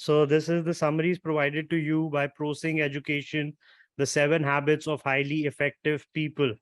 So this is the summaries provided to you by ProSync Education, the 7 habits of highly effective people.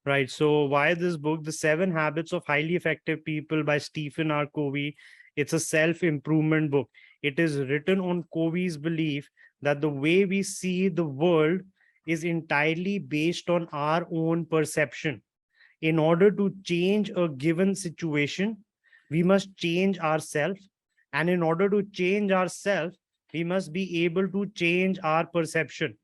Right. So why this book, The 7 Habits of Highly Effective People by Stephen R. Covey? It's a self-improvement book. It is written on Covey's belief that the way we see the world is entirely based on our own perception. In order to change a given situation, we must change ourselves. And in order to change ourselves, we must be able to change our perception.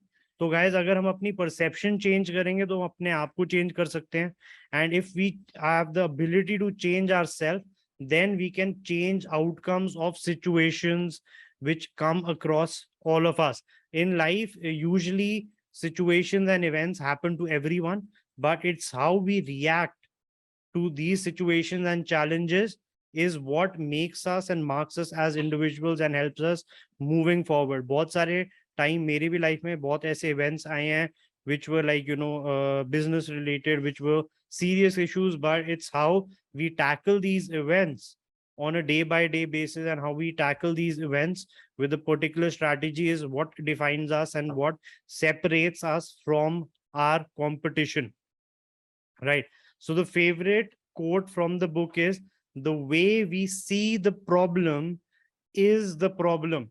तो guys अगर हम अपनी perception change करेंगे तो हम अपने आप को चेंज कर सकते हैं. And if we have the ability to change ourself, then we can change outcomes of situations which come across all of us in life. Usually situations and events happen to everyone, but it's how we react to these situations and challenges is what makes us and marks us as individuals and helps us moving forward. बहुत सारे time मेरी भी life में बहुत ऐसे events आए हैं which were like business related, which were serious issues, but it's how we tackle these events on a day by day basis, and how we tackle these events with a particular strategy is what defines us and what separates us from our competition. Right. So the favorite quote from the book is, the way we see the problem is the problem.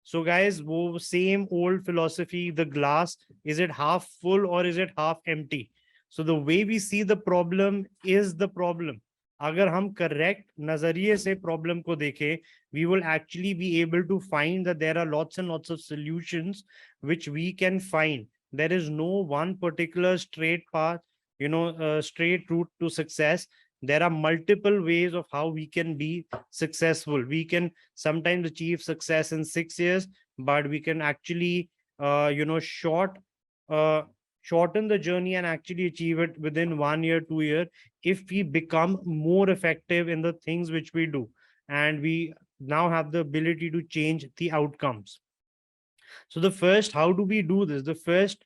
So guys, wo same old philosophy, the glass, is it half full or is it half empty? So the way we see the problem is the problem. अगर हम correct नजरिए से problem को देखें, we will actually be able to find that there are lots and lots of solutions which we can find. There is no one particular straight path, straight route to success. There are multiple ways of how we can be successful. We can sometimes achieve success in 6 years, but we can actually shorten the journey and actually achieve it within 1 year, 2 year, if we become more effective in the things which we do, and we now have the ability to change the outcomes. So the first, how do we do this? The first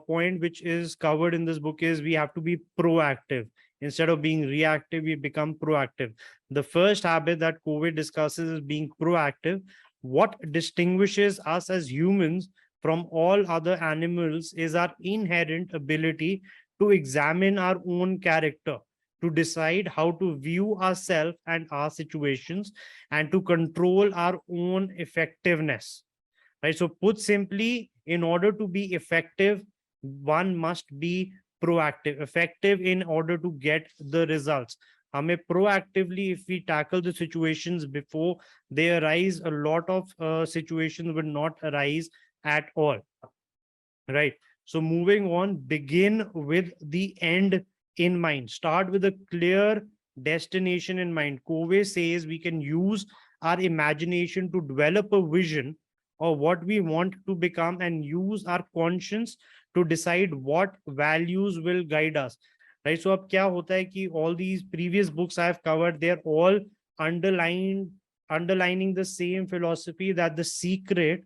point which is covered in this book is we have to be proactive. Instead of being reactive, we become proactive. The first habit that COVID discusses is being proactive. What distinguishes us as humans from all other animals is our inherent ability to examine our own character, to decide how to view ourselves and our situations, and to control our own effectiveness. Right. So put simply, in order to be effective, one must be proactive. Effective in order to get the results. हमें proactively, if we tackle the situations before they arise, a lot of situations will not arise at all. Right. So moving on, begin with the end in mind. Start with a clear destination in mind. Covey says we can use our imagination to develop a vision or what we want to become, and use our conscience to decide what values will guide us. Right. So अब क्या होता है कि all these previous books I have covered, they're all underlining the same philosophy that the secret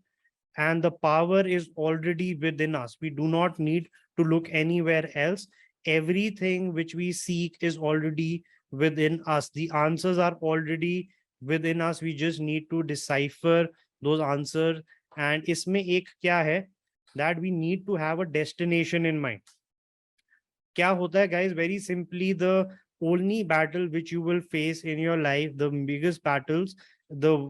and the power is already within us. We do not need to look anywhere else. Everything which we seek is already within us. The answers are already within us. We just need to decipher those answers. And इसमें एक क्या है, that we need to have a destination in mind. क्या होता है guys, very simply, the only battle which you will face in your life, the biggest battles,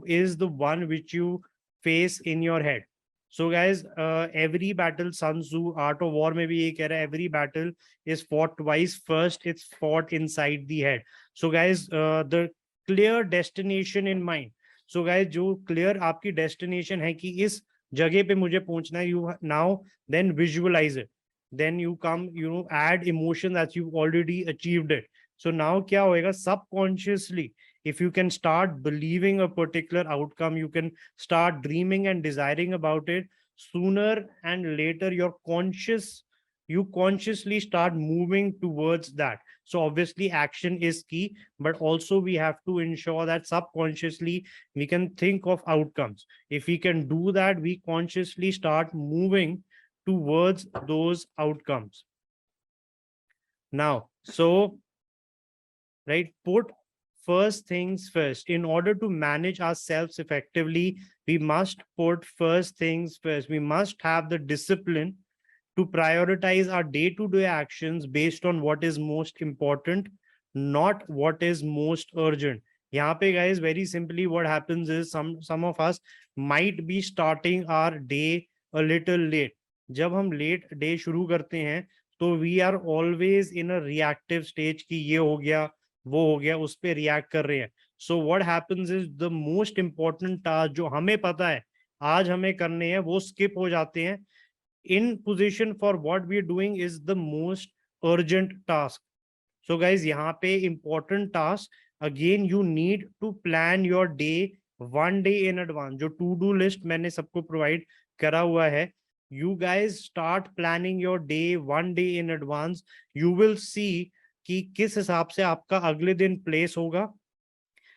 is the one which you face in your head. So guys, every battle, Sun Tzu, Art of War में भी ये कह रहा है, every battle is fought twice. First, it's fought inside the head. So guys, the clear destination in mind. So guys, जो clear आपकी destination है कि इस जगह पे मुझे पहुंचना है, you now then visualize it. Then you come, add emotion that you've already achieved it. So now क्या होएगा, subconsciously, if you can start believing a particular outcome, you can start dreaming and desiring about it. Sooner and later, you consciously start moving towards that. So obviously action is key, but also we have to ensure that subconsciously we can think of outcomes. If we can do that, we consciously start moving towards those outcomes. Now, so, right, put first things first. In order to manage ourselves effectively, we must put first things first. We must have the discipline to prioritize our day-to-day actions based on what is most important, not what is most urgent. यहाँ पे guys, very simply what happens is some of us might be starting our day a little late. जब हम late day शुरू करते हैं तो we are always in a reactive stage कि ये हो गया वो हो गया, उस पे react कर रहे हैं. So what happens is the most important task जो हमें पता है आज हमें करने हैं वो skip हो जाते हैं in position for what we are doing is the most urgent task. So guys, यहाँ पे important task, again you need to plan your day one day in advance. जो to do list मैंने सबको provide करा हुआ है, you guys start planning your day one day in advance. You will see कि किस हिसाब से आपका अगले दिन place होगा.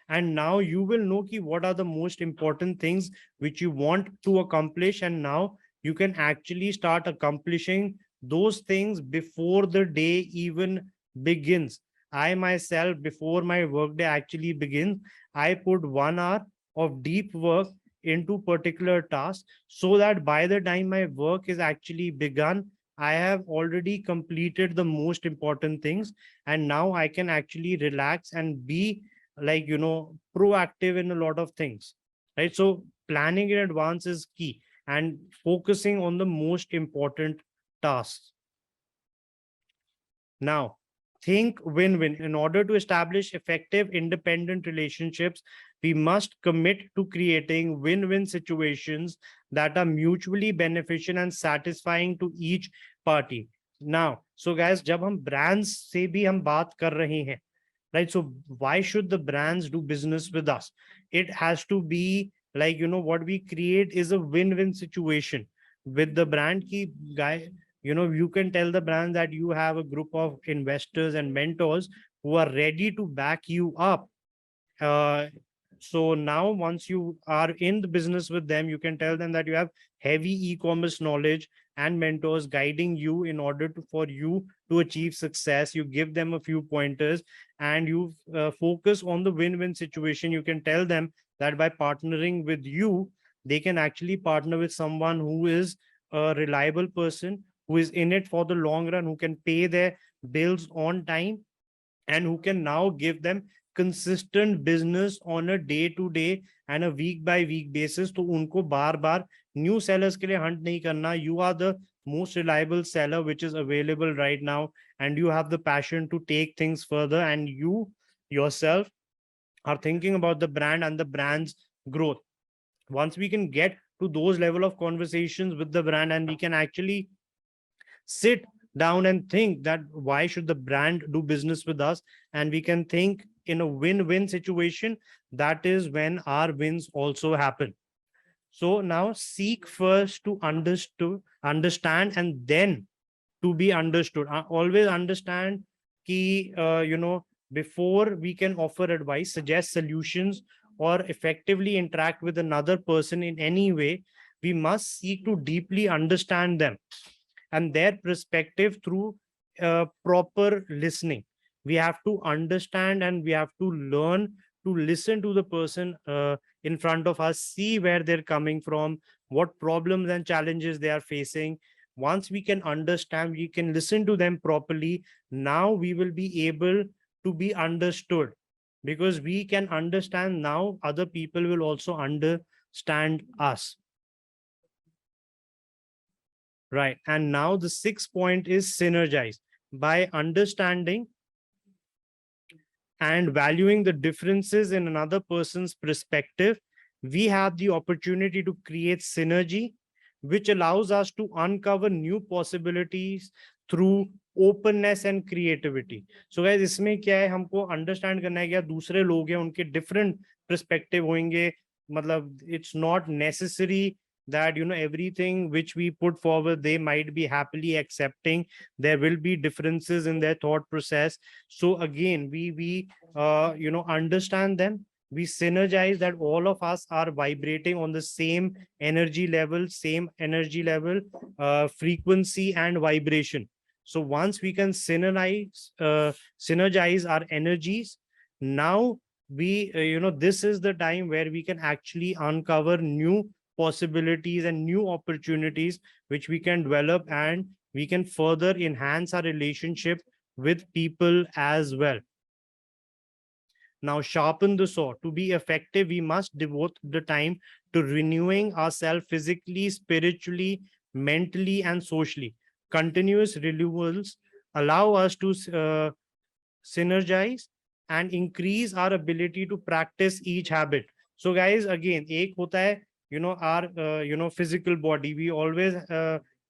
And now you will know ki what are the most important things which you want to accomplish, and now you can actually start accomplishing those things before the day even begins. I myself, before my workday actually begins, I put 1 hour of deep work into particular tasks so that by the time my work is actually begun, I have already completed the most important things, and now I can actually relax and be like proactive in a lot of things, right? So planning in advance is key, and focusing on the most important tasks. Now think win-win. In order to establish effective independent relationships, we must commit to creating win-win situations that are mutually beneficial and satisfying to each party. Now so guys, जब हम brands से भी हम बात कर रहे हैं, right? So why should the brands do business with us? It has to be like, what we create is a win-win situation with the brand. Ki guy, you can tell the brand that you have a group of investors and mentors who are ready to back you up. So now once you are in the business with them, you can tell them that you have heavy e-commerce knowledge and mentors guiding you in order for you to achieve success. You give them a few pointers, and you focus on the win-win situation. You can tell them that by partnering with you, they can actually partner with someone who is a reliable person, who is in it for the long run, who can pay their bills on time, and who can now give them consistent business on a day-to-day and a week-by-week basis. तो उनको बार-बार new sellers के लिए hunt नहीं करना. You are the most reliable seller which is available right now, and you have the passion to take things further, and you yourself are thinking about the brand and the brand's growth. Once we can get to those level of conversations with the brand, and we can actually sit down and think that why should the brand do business with us, and we can think in a win-win situation, that is when our wins also happen. So now seek first to understand, and then to be understood. Always understand ki before we can offer advice, suggest solutions, or effectively interact with another person in any way, we must seek to deeply understand them and their perspective through proper listening. We have to understand, and we have to learn to listen to the person in front of us, see where they're coming from, what problems and challenges they are facing. Once we can understand, we can listen to them properly. Now we will be able to be understood, because we can understand now, other people will also understand us. Right. And now the 6th point is synergize. By understanding and valuing the differences in another person's perspective, we have the opportunity to create synergy, which allows us to uncover new possibilities through openness and creativity. So guys, इसमें क्या है, हमको understand करना है क्या दूसरे लोग हैं उनके different perspective होंगे. मतलब it's not necessary that everything which we put forward they might be happily accepting. There will be differences in their thought process. So again, we understand them, we synergize, that all of us are vibrating on the same energy level, frequency and vibration. So once we can synergize our energies, now this is the time where we can actually uncover new possibilities and new opportunities which we can develop, and we can further enhance our relationship with people as well. Now, sharpen the saw. To be effective, we must devote the time to renewing ourselves physically, spiritually, mentally, and socially. Continuous renewals allow us to synergize and increase our ability to practice each habit. So guys, again, एक होता है, our physical body. We always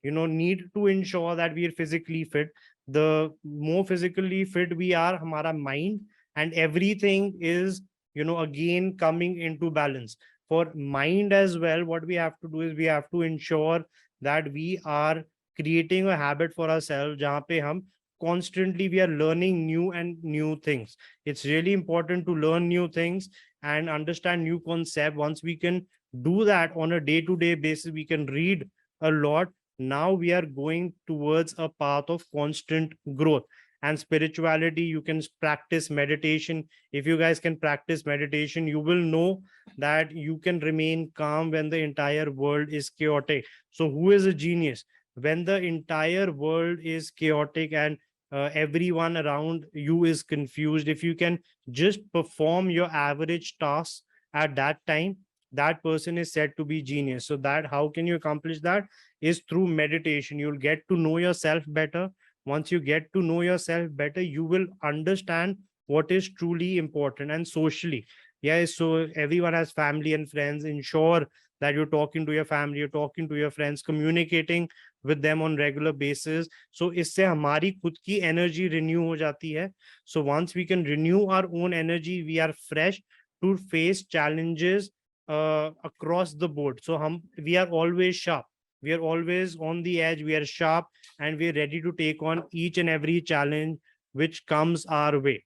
need to ensure that we are physically fit. The more physically fit we are, हमारा mind and everything is again coming into balance. For mind as well, what we have to do is we have to ensure that we are creating a habit for ourselves जहाँ पे हम constantly we are learning new and new things. It's really important to learn new things and understand new concept. Once we can do that on a day-to-day basis, we can read a lot. Now we are going towards a path of constant growth. And spirituality, you can practice meditation. If you guys can practice meditation, you will know that you can remain calm when the entire world is chaotic. So who is a genius? When the entire world is chaotic and everyone around you is confused, if you can just perform your average task at that time, that person is said to be genius. So that how can you accomplish that is through meditation. You'll get to know yourself better. Once you get to know yourself better, you will understand what is truly important. And socially, yeah, so everyone has family and friends. Ensure that you're talking to your family, you're talking to your friends, communicating with them on regular basis. So इससे हमारी खुद की energy renew हो जाती है. So once we can renew our own energy, we are fresh to face challenges across the board. So we are always sharp. We are always on the edge. We are sharp and we are ready to take on each and every challenge which comes our way.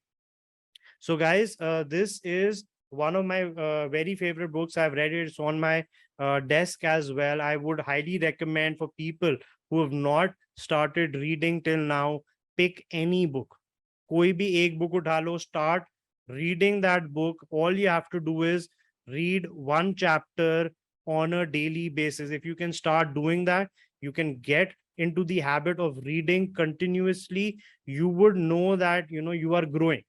So guys, this is one of my very favorite books. I've read it. It's on my desk as well. I would highly recommend for people who have not started reading till now, pick any book. कोई भी एक book उठा लो, start reading that book. All you have to do is read one chapter on a daily basis. If you can start doing that, you can get into the habit of reading continuously. You would know that you are growing.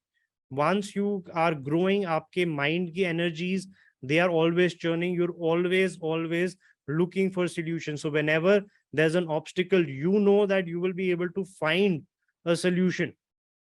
Once you are growing, आपके mind की energies, they are always churning. You're always looking for solutions. So whenever there's an obstacle, you know that you will be able to find a solution,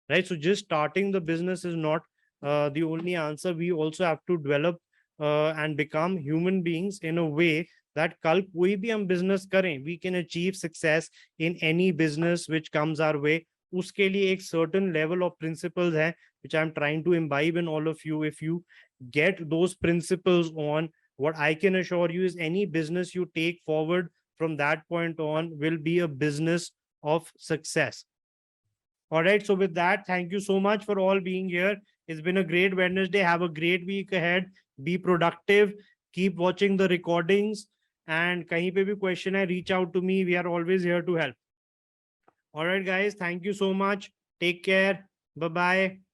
right? So just starting the business is not the only answer. We also have to develop and become human beings in a way that कल कोई भी हम business करें, we can achieve success in any business which comes our way. उसके लिए एक certain level of principles है which I'm trying to imbibe in all of you. If you get those principles on, what I can assure you is any business you take forward from that point on will be a business of success. All right. So with that, thank you so much for all being here. It's been a great Wednesday. Have a great week ahead. Be productive. Keep watching the recordings. And kahin pe bhi question hai, reach out to me. We are always here to help. All right, guys. Thank you so much. Take care. Bye-bye.